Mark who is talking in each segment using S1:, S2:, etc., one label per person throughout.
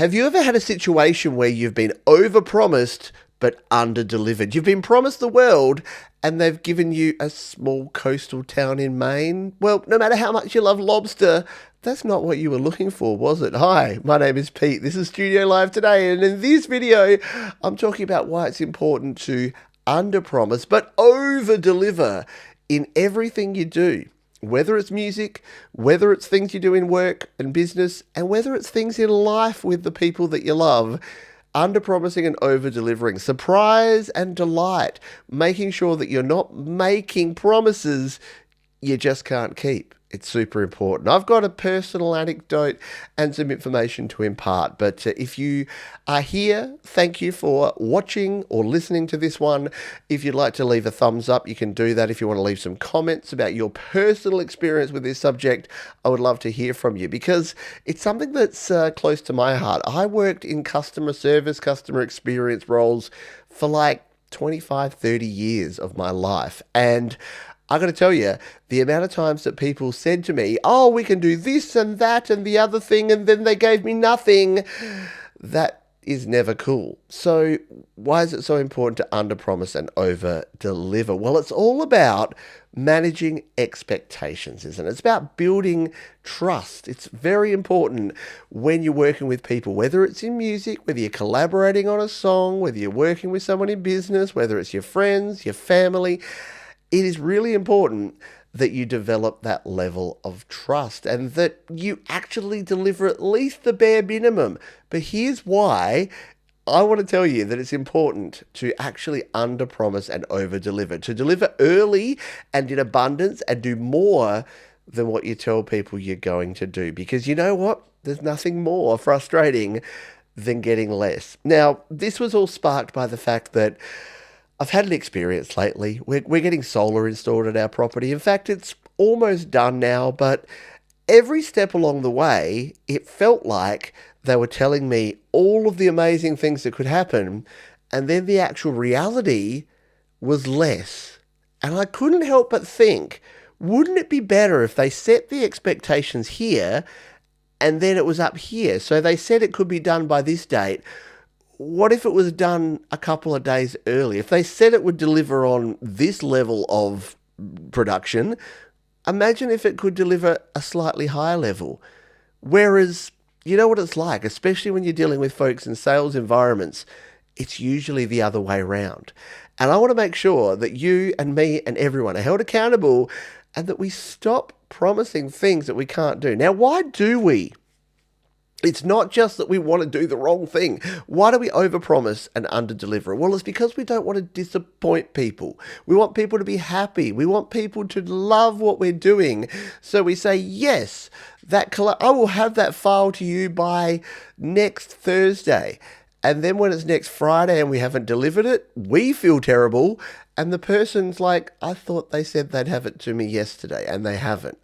S1: Have you ever had a situation where you've been overpromised but underdelivered? You've been promised the world and they've given you a small coastal town in Maine? Well, no matter how much you love lobster, that's not what you were looking for, was it? Hi, my name is Pete. This is Studio Live today, and in this video, I'm talking about why it's important to underpromise but overdeliver in everything you do. Whether it's music, whether it's things you do in work and business, and whether it's things in life with the people that you love, under-promising and over-delivering, surprise and delight, making sure that you're not making promises you just can't keep. It's super important. I've got a personal anecdote and some information to impart, but if you are here, thank you for watching or listening to this one. If you'd like to leave a thumbs up, you can do that. If you want to leave some comments about your personal experience with this subject, I would love to hear from you because it's something that's close to my heart. I worked in customer service, customer experience roles for like 25, 30 years of my life, and I got to tell you, the amount of times that people said to me, oh, we can do this and that and the other thing, and then they gave me nothing, that is never cool. So why is it so important to underpromise and over-deliver? Well, it's all about managing expectations, isn't it? It's about building trust. It's very important when you're working with people, whether it's in music, whether you're collaborating on a song, whether you're working with someone in business, whether it's your friends, your family. It is really important that you develop that level of trust and that you actually deliver at least the bare minimum. But here's why I want to tell you that it's important to actually underpromise and overdeliver, to deliver early and in abundance and do more than what you tell people you're going to do. Because you know what? There's nothing more frustrating than getting less. Now, this was all sparked by the fact that I've had an experience lately. We're getting solar installed at our property. In fact, it's almost done now, but every step along the way, it felt like they were telling me all of the amazing things that could happen, and then the actual reality was less. And I couldn't help but think, wouldn't it be better if they set the expectations here and then it was up here? So they said it could be done by this date. What if it was done a couple of days early? If they said it would deliver on this level of production, imagine if it could deliver a slightly higher level. Whereas, you know what it's like, especially when you're dealing with folks in sales environments, it's usually the other way around. And I want to make sure that you and me and everyone are held accountable and that we stop promising things that we can't do. Now, why do we? It's not just that we want to do the wrong thing. Why do we overpromise and underdeliver? Well, it's because we don't want to disappoint people. We want people to be happy. We want people to love what we're doing. So we say, yes, I will have that file to you by next Thursday. And then when it's next Friday and we haven't delivered it, we feel terrible. And the person's like, I thought they said they'd have it to me yesterday, and they haven't.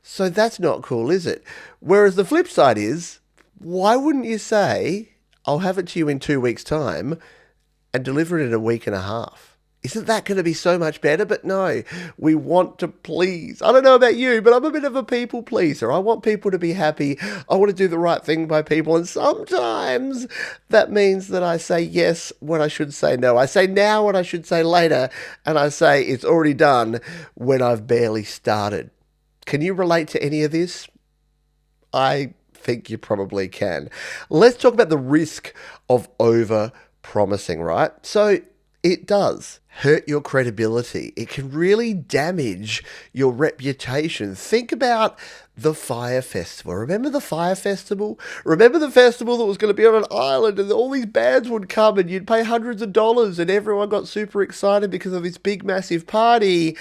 S1: So that's not cool, is it? Whereas the flip side is, why wouldn't you say, I'll have it to you in 2 weeks' time and deliver it in a week and a half? Isn't that going to be so much better? But no, we want to please. I don't know about you, but I'm a bit of a people pleaser. I want people to be happy. I want to do the right thing by people. And sometimes that means that I say yes when I should say no. I say now when I should say later. And I say it's already done when I've barely started. Can you relate to any of this? I think you probably can. Let's talk about the risk of over promising, right? So it does hurt your credibility. It can really damage your reputation. Think about the Fire Festival. Remember the Fire Festival? Remember the festival that was going to be on an island and all these bands would come and you'd pay hundreds of dollars and everyone got super excited because of this big massive party.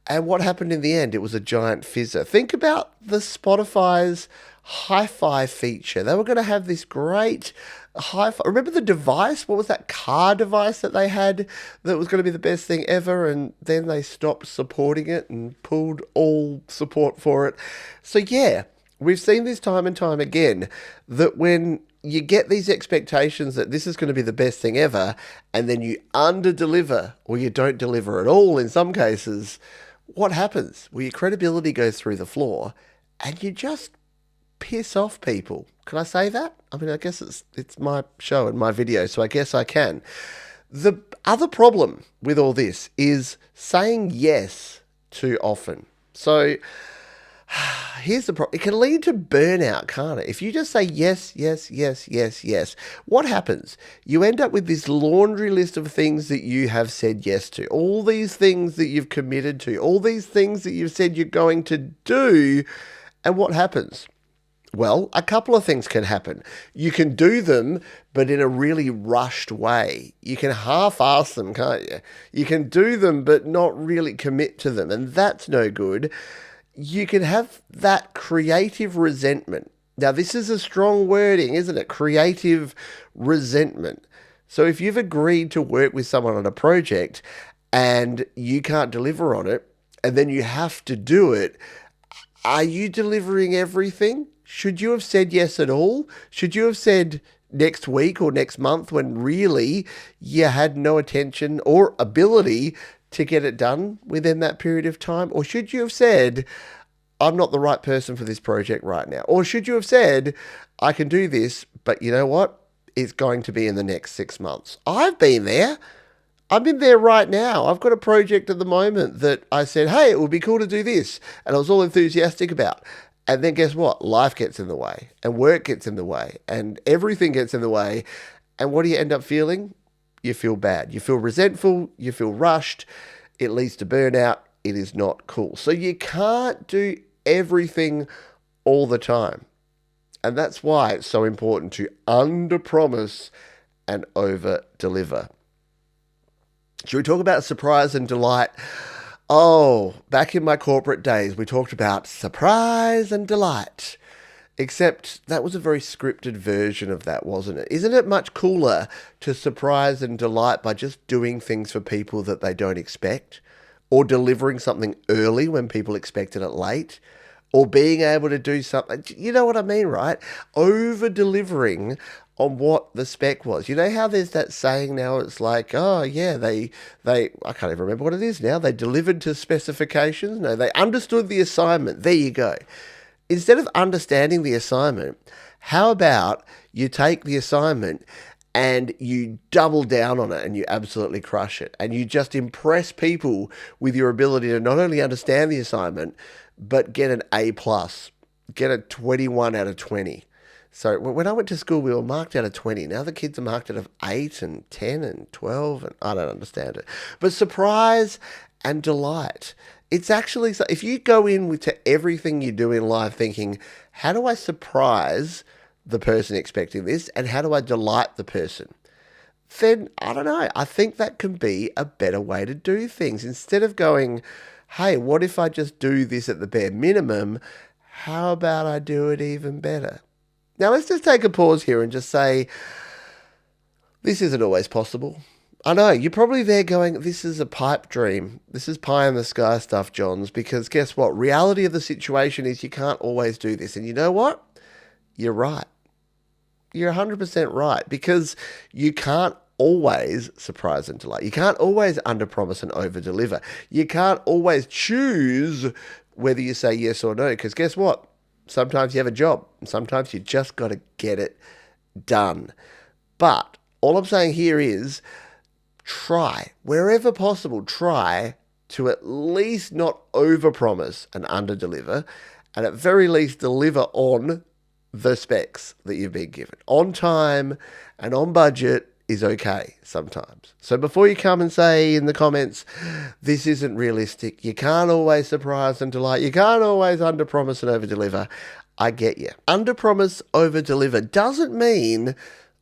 S1: And what happened in the end? It was a giant fizzer. Think about the Spotify's hi-fi feature. They were going to have this great hi-fi. Remember the device? What was that car device that they had that was going to be the best thing ever? And then they stopped supporting it and pulled all support for it. So yeah, we've seen this time and time again that when you get these expectations that this is going to be the best thing ever, and then you under-deliver or you don't deliver at all in some cases, what happens? Well, your credibility goes through the floor and you just piss off people. Can I say that? I mean, I guess it's my show and my video, so I guess I can. The other problem with all this is saying yes too often. So here's the problem. It can lead to burnout, can't it? If you just say yes, yes, yes, yes, yes, what happens? You end up with this laundry list of things that you have said yes to, all these things that you've committed to, all these things that you've said you're going to do. And what happens? Well, a couple of things can happen. You can do them, but in a really rushed way. You can half-ass them, can't you? You can do them, but not really commit to them, and that's no good. You can have that creative resentment. Now, this is a strong wording, isn't it? Creative resentment. So if you've agreed to work with someone on a project and you can't deliver on it, and then you have to do it, are you delivering everything? Should you have said yes at all? Should you have said next week or next month when really you had no attention or ability to get it done within that period of time? Or should you have said, I'm not the right person for this project right now? Or should you have said, I can do this, but you know what? It's going to be in the next 6 months. I've been there. I'm in there right now. I've got a project at the moment that I said, hey, it would be cool to do this. And I was all enthusiastic about. And then guess what? Life gets in the way, and work gets in the way, and everything gets in the way. And what do you end up feeling? You feel bad. You feel resentful. You feel rushed. It leads to burnout. It is not cool. So you can't do everything all the time. And that's why it's so important to under-promise and over-deliver. Should we talk about surprise and delight? Oh, back in my corporate days, we talked about surprise and delight. Except that was a very scripted version of that, wasn't it? Isn't it much cooler to surprise and delight by just doing things for people that they don't expect? Or delivering something early when people expected it late? Or being able to do something, you know what I mean, right? Over-delivering on what the spec was. You know how there's that saying now, it's like, oh yeah, they I can't even remember what it is now. They delivered to specifications. No, they understood the assignment. There you go. Instead of understanding the assignment, how about you take the assignment and you double down on it and you absolutely crush it, and you just impress people with your ability to not only understand the assignment, but get an A+, get a 21 out of 20. So when I went to school, we were marked out of 20. Now the kids are marked out of 8 and 10 and 12, and I don't understand it. But surprise and delight. It's actually, if you go in to everything you do in life thinking, how do I surprise the person expecting this, and how do I delight the person? Then, I don't know, I think that can be a better way to do things. Instead of going, hey, what if I just do this at the bare minimum? How about I do it even better? Now, let's just take a pause here and just say, this isn't always possible. I know, you're probably there going, this is a pipe dream. This is pie in the sky stuff, Johns, because guess what? Reality of the situation is you can't always do this. And you know what? You're right. You're 100% right, because you can't always surprise and delight. You can't always underpromise and overdeliver. You can't always choose whether you say yes or no, because guess what? Sometimes you have a job, and sometimes you just got to get it done. But all I'm saying here is try, wherever possible, try to at least not overpromise and underdeliver, and at very least deliver on the specs that you've been given. On time and on budget is okay sometimes. So before you come and say in the comments, this isn't realistic, you can't always surprise and delight, you can't always underpromise and overdeliver, I get you. Underpromise, overdeliver doesn't mean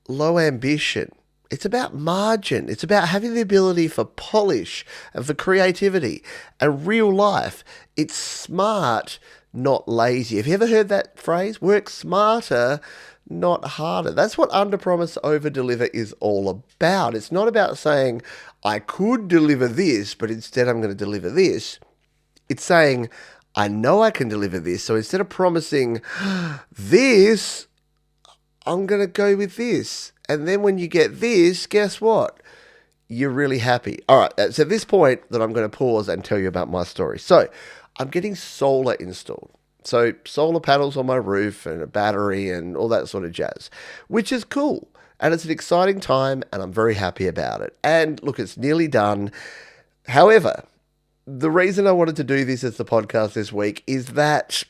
S1: low ambition. It's about margin. It's about having the ability for polish and for creativity and real life. It's smart, not lazy. Have you ever heard that phrase? Work smarter, not harder. That's what underpromise, overdeliver is all about. It's not about saying, I could deliver this, but instead I'm going to deliver this. It's saying, I know I can deliver this, so instead of promising this, I'm going to go with this. And then when you get this, guess what? You're really happy. All right, it's at this point that I'm going to pause and tell you about my story. So I'm getting solar installed. So solar panels on my roof and a battery and all that sort of jazz, which is cool. And it's an exciting time and I'm very happy about it. And look, it's nearly done. However, the reason I wanted to do this as the podcast this week is that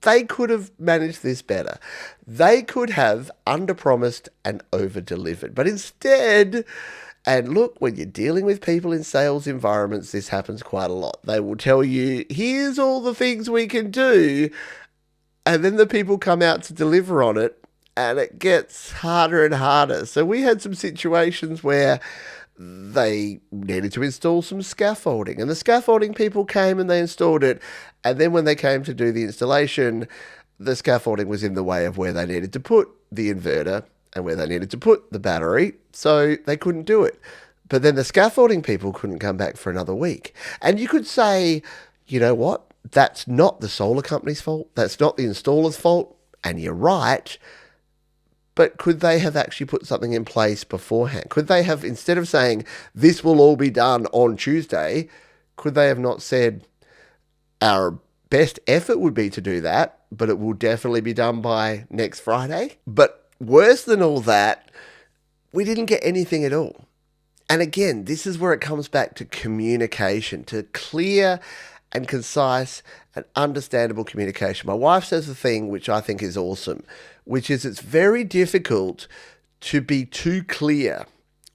S1: they could have managed this better. They could have underpromised and over-delivered. But instead, and look, when you're dealing with people in sales environments, this happens quite a lot. They will tell you, here's all the things we can do, and then the people come out to deliver on it, and it gets harder and harder. So we had some situations where they needed to install some scaffolding, and the scaffolding people came and they installed it, and then when they came to do the installation, the scaffolding was in the way of where they needed to put the inverter and where they needed to put the battery, so they couldn't do it. But then the scaffolding people couldn't come back for another week. And you could say, you know what, that's not the solar company's fault, that's not the installer's fault, and you're right. But could they have actually put something in place beforehand? Could they have, instead of saying, this will all be done on Tuesday, could they have not said, our best effort would be to do that, but it will definitely be done by next Friday? But worse than all that, we didn't get anything at all. And again, this is where it comes back to communication, to clear and concise and understandable communication. My wife says the thing which I think is awesome, which is it's very difficult to be too clear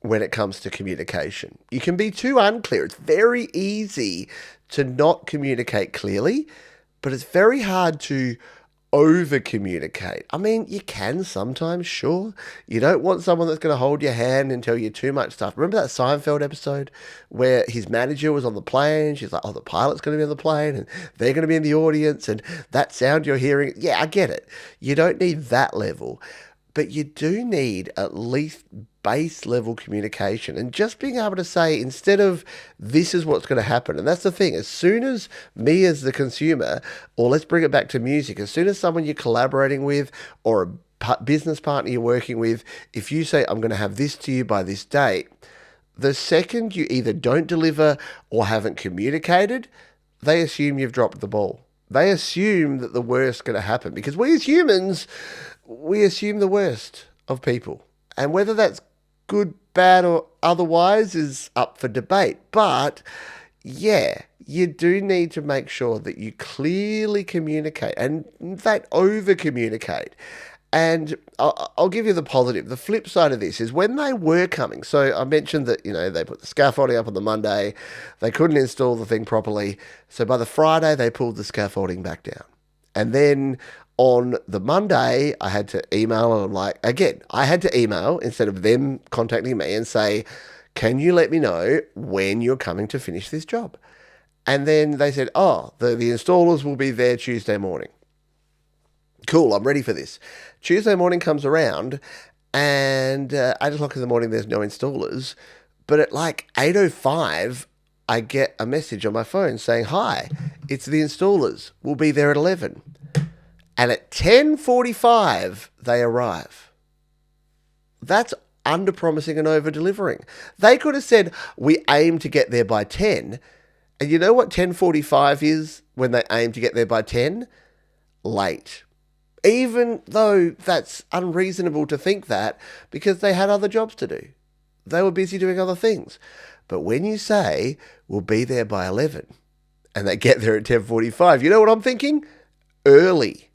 S1: when it comes to communication. You can be too unclear. It's very easy to not communicate clearly, but it's very hard to over communicate. I mean, you can sometimes, sure. You don't want someone that's going to hold your hand and tell you too much stuff. Remember that Seinfeld episode where his manager was on the plane? She's like, oh, the pilot's going to be on the plane and they're going to be in the audience and that sound you're hearing. Yeah, I get it. You don't need that level, but you do need at least base level communication and just being able to say, instead of this is what's going to happen. And that's the thing, as soon as me as the consumer, or let's bring it back to music, as soon as someone you're collaborating with or a business partner you're working with, if you say, I'm going to have this to you by this date, the second you either don't deliver or haven't communicated, they assume you've dropped the ball. They assume that the worst is going to happen, because we as humans, we assume the worst of people. And whether that's good, bad, or otherwise is up for debate. But yeah, you do need to make sure that you clearly communicate and, in fact, over communicate. And I'll give you the positive. The flip side of this is when they were coming. So I mentioned that, they put the scaffolding up on the Monday. They couldn't install the thing properly. So by the Friday, they pulled the scaffolding back down. And then on the Monday, I had to email, and I'm like, again, I had to email instead of them contacting me and say, can you let me know when you're coming to finish this job? And then they said, oh, the installers will be there Tuesday morning. Cool, I'm ready for this. Tuesday morning comes around and 8 o'clock in the morning, there's no installers. But at like 8:05, I get a message on my phone saying, hi, it's the installers. We'll be there at 11. And at 10:45, they arrive. That's under-promising and over-delivering. They could have said, we aim to get there by 10. And you know what 10:45 is when they aim to get there by 10? Late. Even though that's unreasonable to think that, because they had other jobs to do. They were busy doing other things. But when you say, we'll be there by 11, and they get there at 10:45, you know what I'm thinking? Early.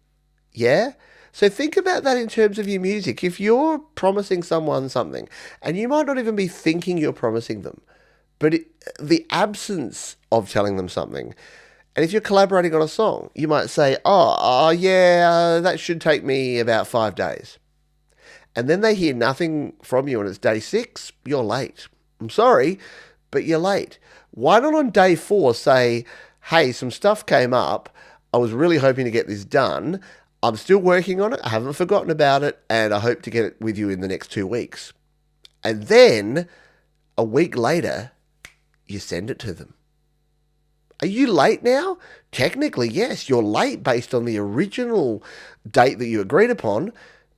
S1: Yeah? So think about that in terms of your music. If you're promising someone something, and you might not even be thinking you're promising them, but the absence of telling them something, and if you're collaborating on a song, you might say, yeah, that should take me about 5 days. And then they hear nothing from you and it's day 6, you're late. I'm sorry, but you're late. Why not on day 4 say, hey, some stuff came up. I was really hoping to get this done. I'm still working on it. I haven't forgotten about it. And I hope to get it with you in the next 2 weeks. And then a week later, you send it to them. Are you late now? Technically, yes, you're late based on the original date that you agreed upon,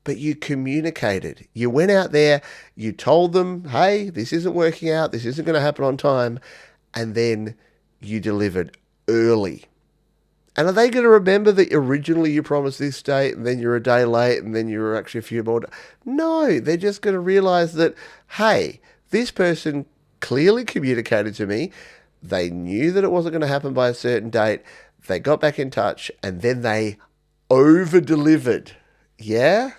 S1: but you communicated. You went out there, you told them, hey, this isn't working out, this isn't going to happen on time, and then you delivered early. And are they going to remember that originally you promised this date and then you're a day late and then you were actually a few more? No, they're just going to realize that, hey, this person clearly communicated to me. They knew that it wasn't going to happen by a certain date. They got back in touch and then they over-delivered. Yeah?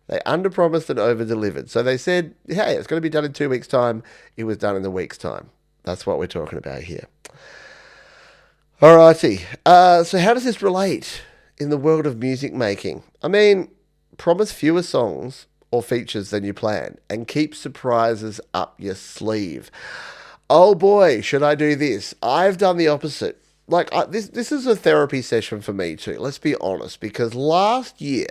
S1: They under-promised and over-delivered. So they said, hey, it's going to be done in 2 weeks' time. It was done in a week's time. That's what we're talking about here. Alrighty. So how does this relate in the world of music making? I mean, promise fewer songs or features than you plan and keep surprises up your sleeve. Oh boy, should I do this? I've done the opposite. This is a therapy session for me too, let's be honest, because last year,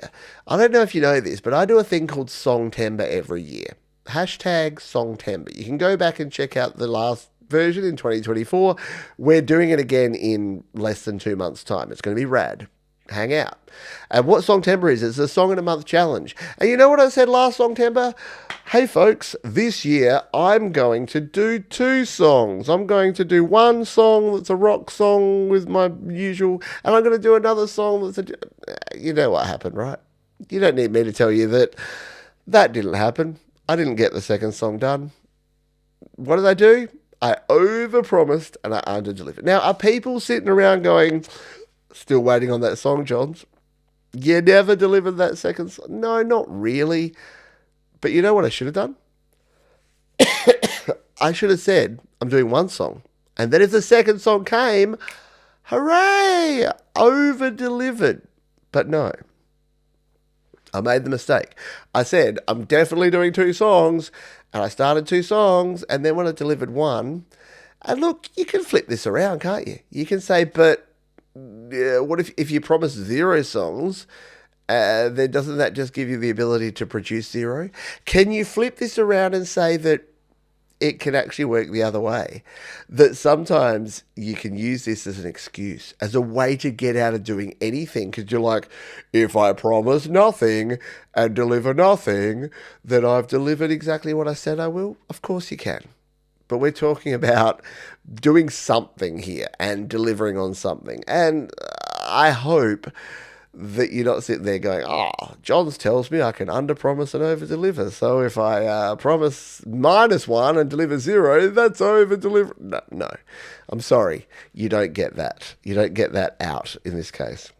S1: I don't know if you know this, but I do a thing called Songtember every year. Hashtag Songtember. You can go back and check out the last version in 2024. We're doing it again in less than 2 months' time. It's going to be rad. Hang out. And what Songtember is, it's a song in a month challenge. And you know what I said last Songtember? Hey folks, this year I'm going to do 2 songs. I'm going to do one song that's a rock song with my usual, and I'm going to do another song that's you know what happened, right? You don't need me to tell you that that didn't happen. I didn't get the second song done. What did I do? I overpromised and I underdelivered. Now, are people sitting around going, still waiting on that song, Johns? You never delivered that second song? No, not really. But you know what I should have done? I should have said, I'm doing one song. And then if the second song came, hooray, over-delivered. But no, I made the mistake. I said, I'm definitely doing 2 songs. And I started 2 songs. And then when I delivered one, and look, you can flip this around, can't you? You can say, but what if you promise 0 songs? Then doesn't that just give you the ability to produce 0? Can you flip this around and say that it can actually work the other way? That sometimes you can use this as an excuse, as a way to get out of doing anything. Because you're like, if I promise nothing and deliver nothing, then I've delivered exactly what I said I will. Of course you can. But we're talking about doing something here and delivering on something. And I hope that you're not sitting there going, Johns tells me I can under-promise and over-deliver. So if I promise -1 and deliver 0, that's over-deliver. No, I'm sorry. You don't get that. You don't get that out in this case.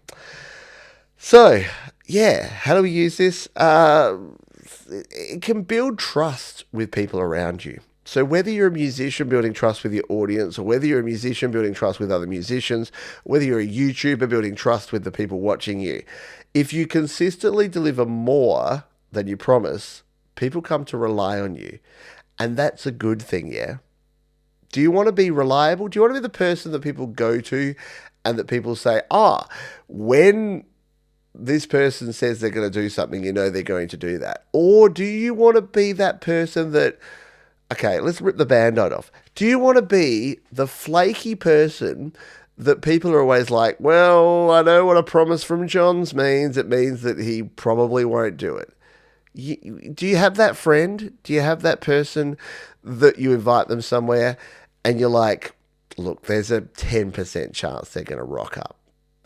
S1: So, yeah, how do we use this? It can build trust with people around you. So whether you're a musician building trust with your audience, or whether you're a musician building trust with other musicians, whether you're a YouTuber building trust with the people watching you, if you consistently deliver more than you promise, people come to rely on you. And that's a good thing, yeah? Do you want to be reliable? Do you want to be the person that people go to and that people say, when this person says they're going to do something, you know they're going to do that? Or do you want to be that person that, okay, let's rip the Band-Aid off. Do you want to be the flaky person that people are always like, well, I know what a promise from Johns means. It means that he probably won't do it. Do you have that friend? Do you have that person that you invite them somewhere and you're like, look, there's a 10% chance they're going to rock up.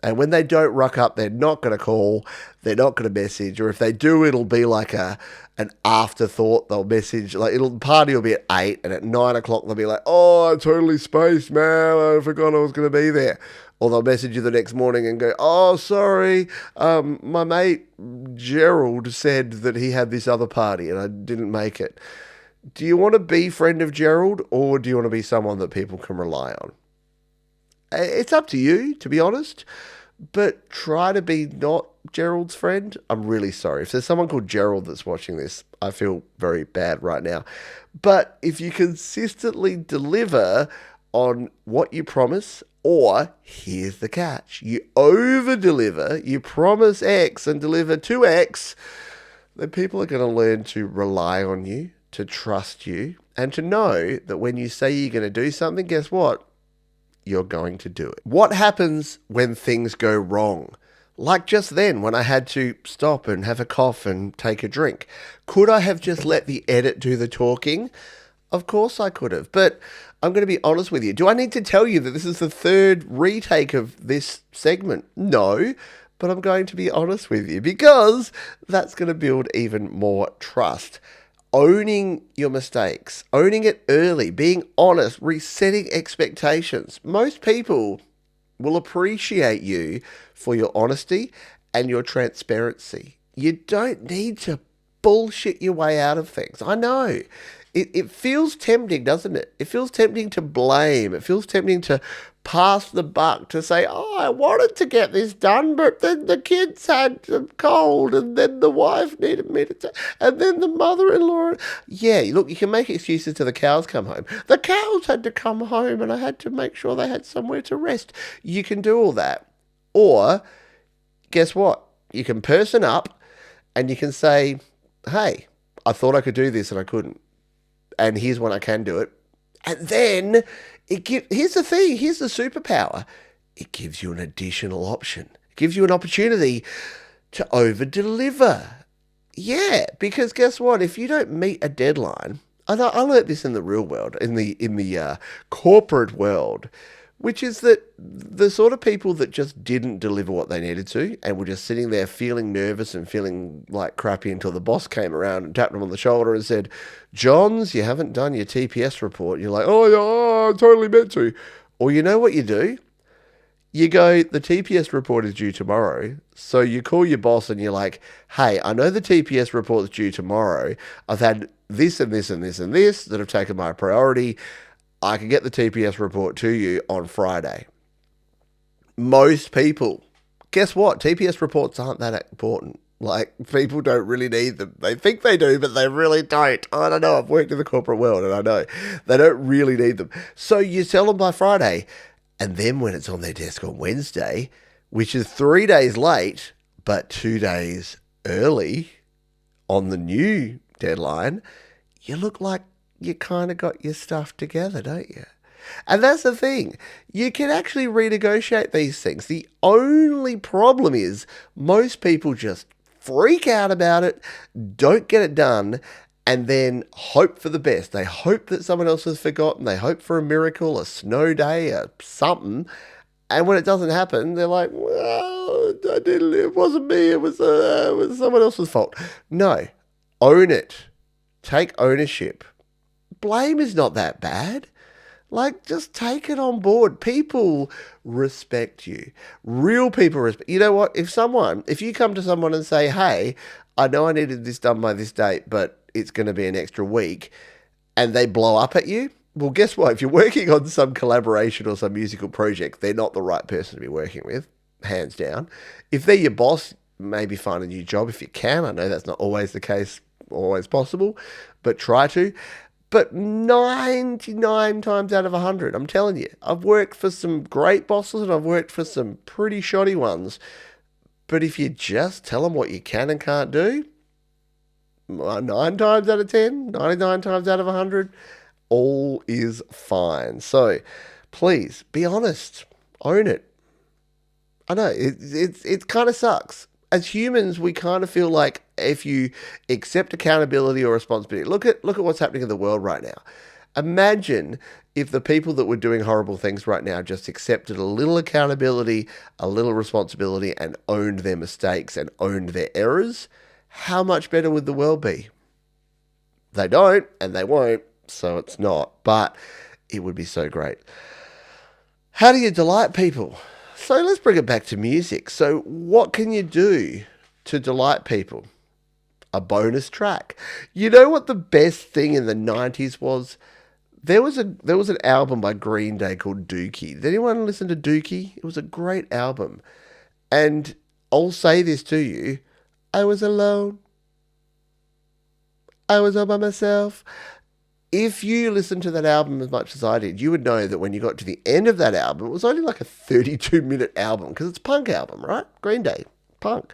S1: And when they don't rock up, they're not going to call, they're not going to message, or if they do, it'll be like an afterthought. They'll message, the party will be at 8, and at 9 o'clock they'll be like, I totally spaced, man, I forgot I was going to be there. Or they'll message you the next morning and go, sorry, my mate Gerald said that he had this other party and I didn't make it. Do you want to be friend of Gerald, or do you want to be someone that people can rely on? It's up to you, to be honest, but try to be not Gerald's friend. I'm really sorry. If there's someone called Gerald that's watching this, I feel very bad right now. But if you consistently deliver on what you promise, or here's the catch, you over-deliver, you promise X and deliver 2X, then people are going to learn to rely on you, to trust you, and to know that when you say you're going to do something, guess what? You're going to do it. What happens when things go wrong? Like just then when I had to stop and have a cough and take a drink. Could I have just let the edit do the talking? Of course I could have, but I'm going to be honest with you. Do I need to tell you that this is the third retake of this segment? No, but I'm going to be honest with you because that's going to build even more trust. Owning your mistakes, owning it early, being honest, resetting expectations. Most people will appreciate you for your honesty and your transparency. You don't need to bullshit your way out of things. I know. It feels tempting, doesn't it? It feels tempting to blame. It feels tempting to pass the buck, to say, oh, I wanted to get this done, but then the kids had a cold, and then the wife needed me and then the mother-in-law. Yeah, look, you can make excuses till the cows come home. The cows had to come home, and I had to make sure they had somewhere to rest. You can do all that. Or, guess what? You can person up, and you can say, hey, I thought I could do this, and I couldn't. And here's when I can do it. And then here's the thing, here's the superpower. It gives you an additional option. It gives you an opportunity to over-deliver. Yeah, because guess what? If you don't meet a deadline, I learned this in the real world, in the corporate world, which is that the sort of people that just didn't deliver what they needed to and were just sitting there feeling nervous and feeling like crappy until the boss came around and tapped them on the shoulder and said, Johns, you haven't done your TPS report. You're like, oh, yeah, I totally meant to. Or you know what you do? You go, the TPS report is due tomorrow. So you call your boss and you're like, hey, I know the TPS report is due tomorrow. I've had this and this and this and this that have taken my priority. I can get the TPS report to you on Friday. Most people, guess what? TPS reports aren't that important. Like, people don't really need them. They think they do, but they really don't. I don't know. I've worked in the corporate world and I know they don't really need them. So you tell them by Friday. And then when it's on their desk on Wednesday, which is 3 days late, but 2 days early on the new deadline, you look like you kind of got your stuff together, don't you? And that's the thing. You can actually renegotiate these things. The only problem is most people just freak out about it, don't get it done, and then hope for the best. They hope that someone else has forgotten. They hope for a miracle, a snow day, or something. And when it doesn't happen, they're like, well, it wasn't me. It was someone else's fault. No, own it. Take ownership. Blame is not that bad. Like, just take it on board. People respect you. Real people respect. You know what? If you come to someone and say, hey, I know I needed this done by this date, but it's going to be an extra week, and they blow up at you, well, guess what? If you're working on some collaboration or some musical project, they're not the right person to be working with, hands down. If they're your boss, maybe find a new job if you can. I know that's not always the case, always possible, but try to. But 99 times out of 100, I'm telling you, I've worked for some great bosses and I've worked for some pretty shoddy ones. But if you just tell them what you can and can't do, 9 times out of 10, 99 times out of 100, all is fine. So please be honest, own it. I know it kind of sucks. As humans, we kind of feel like if you accept accountability or responsibility, look at what's happening in the world right now. Imagine if the people that were doing horrible things right now just accepted a little accountability, a little responsibility, and owned their mistakes and owned their errors. How much better would the world be? They don't, and they won't, so it's not. But it would be so great. How do you delight people? So let's bring it back to music. So what can you do to delight people? A bonus track. You know what the best thing in the 90s was? There was an album by Green Day called Dookie. Did anyone listen to Dookie? It was a great album. And I'll say this to you. I was alone. I was all by myself. If you listened to that album as much as I did, you would know that when you got to the end of that album, it was only like a 32-minute album because it's a punk album, right? Green Day, punk.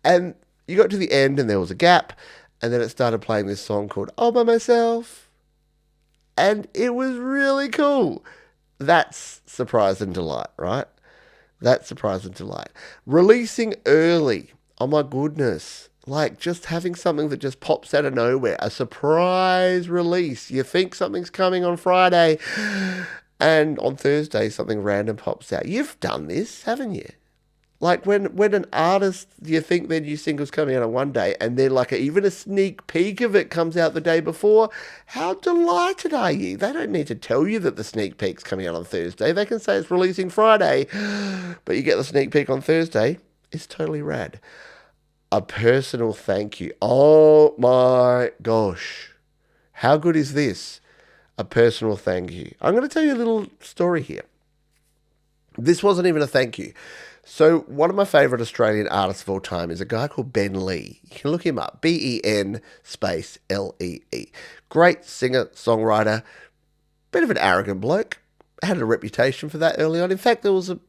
S1: And you got to the end and there was a gap and then it started playing this song called All By Myself. And it was really cool. That's surprise and delight, right? That's surprise and delight. Releasing early. Oh my goodness. Like just having something that just pops out of nowhere, a surprise release. You think something's coming on Friday, and on Thursday something random pops out. You've done this, haven't you? Like when an artist, you think their new single's coming out on one day, and then like even a sneak peek of it comes out the day before. How delighted are you? They don't need to tell you that the sneak peek's coming out on Thursday. They can say it's releasing Friday, but you get the sneak peek on Thursday. It's totally rad. A personal thank you. Oh my gosh. How good is this? A personal thank you. I'm going to tell you a little story here. This wasn't even a thank you. So one of my favourite Australian artists of all time is a guy called Ben Lee. You can look him up. Ben space Lee. Great singer, songwriter, bit of an arrogant bloke. Had a reputation for that early on. In fact, there was a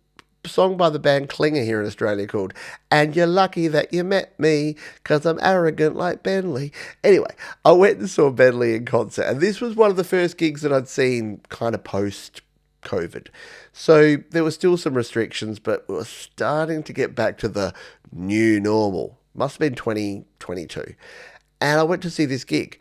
S1: song by the band Klinger here in Australia called "And You're Lucky That You Met Me, 'Cause I'm Arrogant Like Ben Lee." Anyway, I went and saw Ben Lee in concert, and this was one of the first gigs that I'd seen kind of post-COVID. So there were still some restrictions, but we were starting to get back to the new normal. Must have been 2022. And I went to see this gig.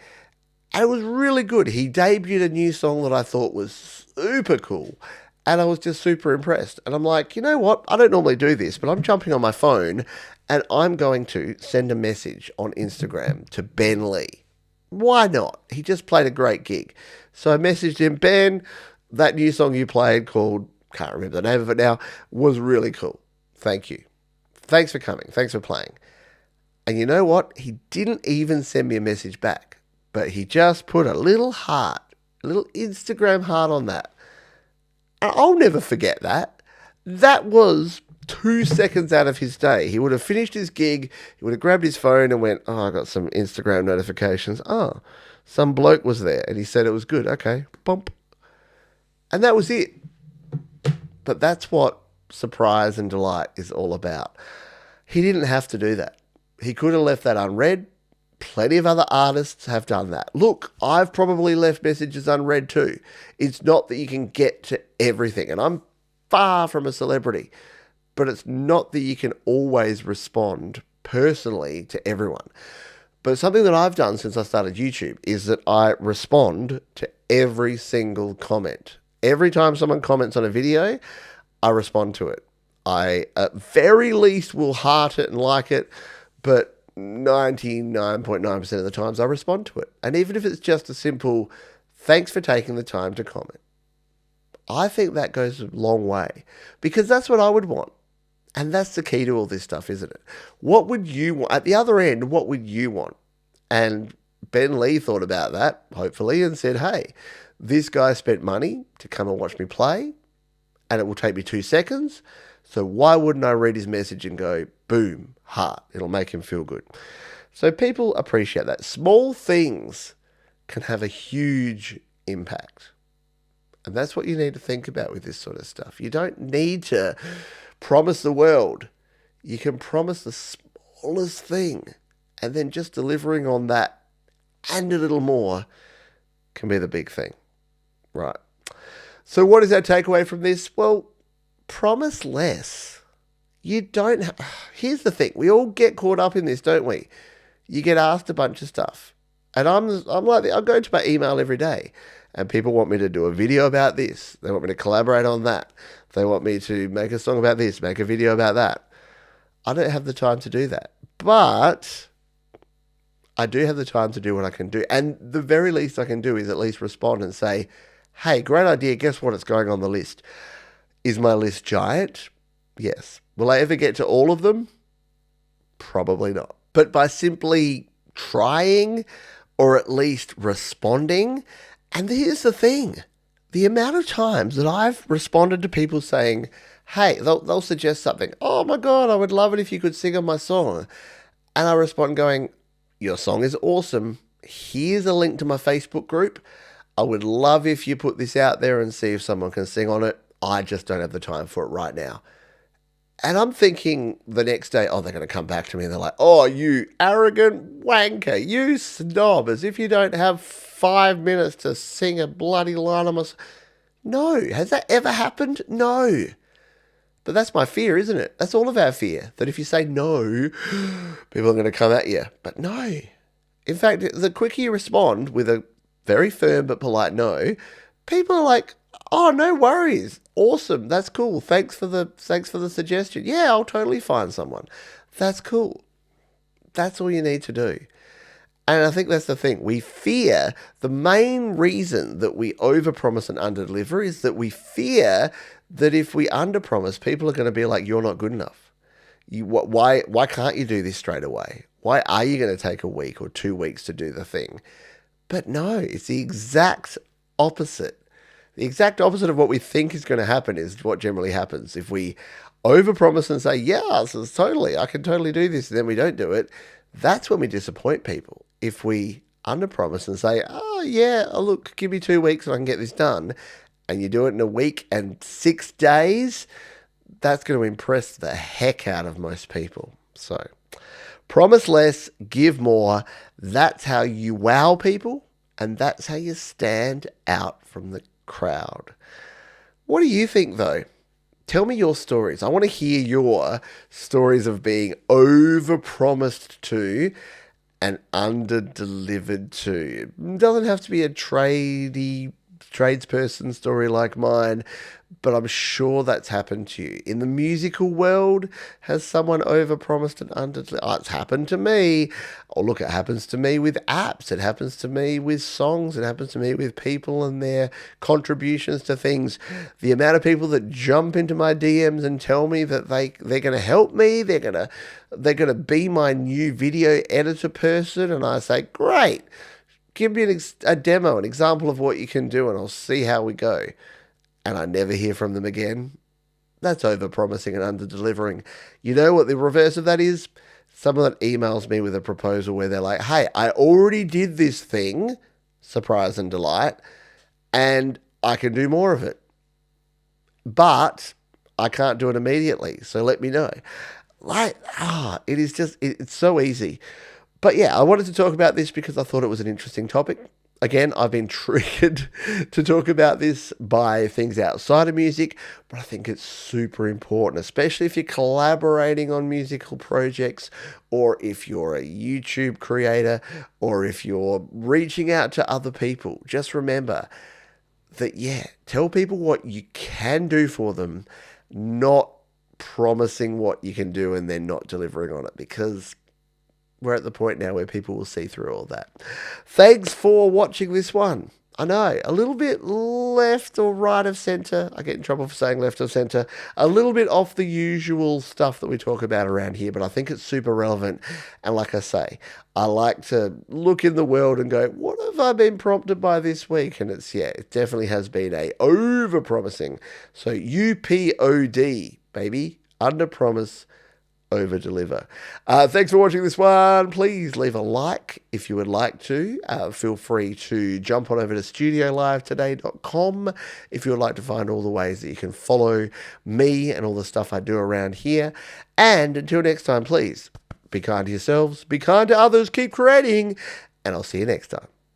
S1: And it was really good. He debuted a new song that I thought was super cool. And I was just super impressed. And I'm like, you know what? I don't normally do this, but I'm jumping on my phone and I'm going to send a message on Instagram to Ben Lee. Why not? He just played a great gig. So I messaged him, Ben, that new song you played called, can't remember the name of it now, was really cool. Thank you. Thanks for coming. Thanks for playing. And you know what? He didn't even send me a message back, but he just put a little heart, a little Instagram heart on that. And I'll never forget that. That was 2 seconds out of his day. He would have finished his gig, he would have grabbed his phone and went, oh, I got some Instagram notifications. Oh, some bloke was there and he said it was good. Okay, bump. And that was it. But that's what surprise and delight is all about. He didn't have to do that. He could have left that unread. Plenty of other artists have done that. Look, I've probably left messages unread too. It's not that you can get to everything, and I'm far from a celebrity, but it's not that you can always respond personally to everyone. But something that I've done since I started YouTube is that I respond to every single comment. Every time someone comments on a video, I respond to it. I at very least will heart it and like it, but 99.9% of the times I respond to it. And even if it's just a simple, thanks for taking the time to comment, I think that goes a long way because that's what I would want. And that's the key to all this stuff, isn't it? What would you want? At the other end, what would you want? And Ben Lee thought about that, hopefully, and said, hey, this guy spent money to come and watch me play, and it will take me 2 seconds. So why wouldn't I read his message and go, boom, heart. It'll make him feel good. So people appreciate that. Small things can have a huge impact. And that's what you need to think about with this sort of stuff. You don't need to promise the world. You can promise the smallest thing. And then just delivering on that and a little more can be the big thing. Right. So what is our takeaway from this? Well, promise less. You don't. Here's the thing. We all get caught up in this, don't we? You get asked a bunch of stuff. And I'm like, I go to my email every day and people want me to do a video about this. They want me to collaborate on that. They want me to make a song about this, make a video about that. I don't have the time to do that. But I do have the time to do what I can do. And the very least I can do is at least respond and say, hey, great idea. Guess what? It's going on the list. Is my list giant? Yes. Will I ever get to all of them? Probably not. But by simply trying or at least responding, and here's the thing, the amount of times that I've responded to people saying, hey, they'll suggest something. Oh my God, I would love it if you could sing on my song. And I respond going, your song is awesome. Here's a link to my Facebook group. I would love if you put this out there and see if someone can sing on it. I just don't have the time for it right now. And I'm thinking the next day, oh, they're going to come back to me and they're like, oh, you arrogant wanker, you snob, as if you don't have 5 minutes to sing a bloody line on my... No. Has that ever happened? No. But that's my fear, isn't it? That's all of our fear. That if you say no, people are going to come at you. But no. In fact, the quicker you respond with a very firm but polite no, people are like, oh, no worries. Awesome. That's cool. Thanks for the suggestion. Yeah, I'll totally find someone. That's cool. That's all you need to do. And I think that's the thing. We fear, the main reason that we overpromise and underdeliver is that we fear that if we underpromise, people are going to be like, you're not good enough. Why can't you do this straight away? Why are you going to take a week or 2 weeks to do the thing? But no, it's the exact opposite. The exact opposite of what we think is going to happen is what generally happens. If we overpromise and say, yeah, I can totally do this, and then we don't do it, that's when we disappoint people. If we underpromise and say, oh, yeah, look, give me 2 weeks and I can get this done, and you do it in a week and 6 days, that's going to impress the heck out of most people. So, promise less, give more. That's how you wow people, and that's how you stand out from the crowd. What do you think, though? Tell me your stories. I want to hear your stories of being overpromised to and under-delivered to. It doesn't have to be a tradesperson story like mine, but I'm sure that's happened to you. In the musical world, has someone overpromised and under-delivered? Oh, it's happened to me. Oh, look, it happens to me with apps. It happens to me with songs. It happens to me with people and their contributions to things. The amount of people that jump into my DMs and tell me that they're going to help me, they're going to be my new video editor person, and I say, great. Give me a demo, an example of what you can do, and I'll see how we go. And I never hear from them again. That's over-promising and under-delivering. You know what the reverse of that is? Someone that emails me with a proposal where they're like, hey, I already did this thing, surprise and delight, and I can do more of it. But I can't do it immediately, so let me know. It's so easy. But yeah, I wanted to talk about this because I thought it was an interesting topic. Again, I've been triggered to talk about this by things outside of music, but I think it's super important, especially if you're collaborating on musical projects, or if you're a YouTube creator, or if you're reaching out to other people. Just remember that, tell people what you can do for them, not promising what you can do and then not delivering on it, because we're at the point now where people will see through all that. Thanks for watching this one. I know, a little bit left or right of centre. I get in trouble for saying left of centre. A little bit off the usual stuff that we talk about around here, but I think it's super relevant. And like I say, I like to look in the world and go, what have I been prompted by this week? And it definitely has been a over-promising. So UPOD, baby, under-promise, over-deliver. Thanks for watching this one. Please leave a like if you would like to. Feel free to jump on over to studiolivetoday.com if you would like to find all the ways that you can follow me and all the stuff I do around here. And until next time, please be kind to yourselves, be kind to others, keep creating, and I'll see you next time.